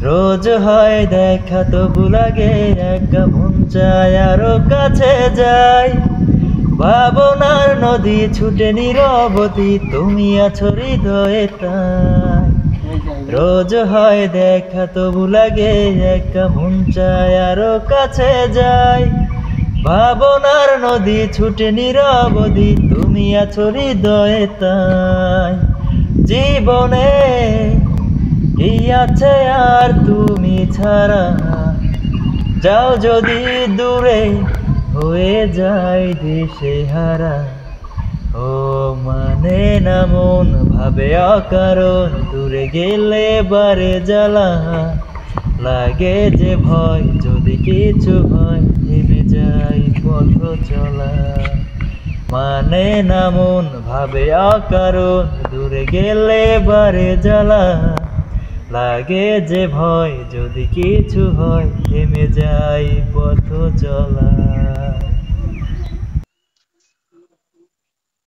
রোজ হয় দেখা তবু লাগে একা মন চায় আরো কাছে যাই। ভাবনার নদী ছুটে নীরবতী, তুমি আছো হৃদয়ে তাই। রোজ হয় দেখা তবু লাগে একা মন চায় আরো কাছে যাই। ভাবনার নদী ছুটে নীরবতী, তুমি আছো হৃদয়ে তাই। জীবনে কি আছে আর তুমি ছাড়া, যাও যদি দূরে হয়ে যায় দেশে হারা। ও মানে না মন ভাবে অকারণ, দূরে গেলে বারে জ্বালা। লাগে যে ভয় যদি কিছু হয়, থেমে যাই পথ চলা। মানে না মন ভাবে অকারণ, দূরে গেলে বারে জ্বালা। লাগে যে ভয় যদি কিছু হয়, থেমে যাই পথ চলা।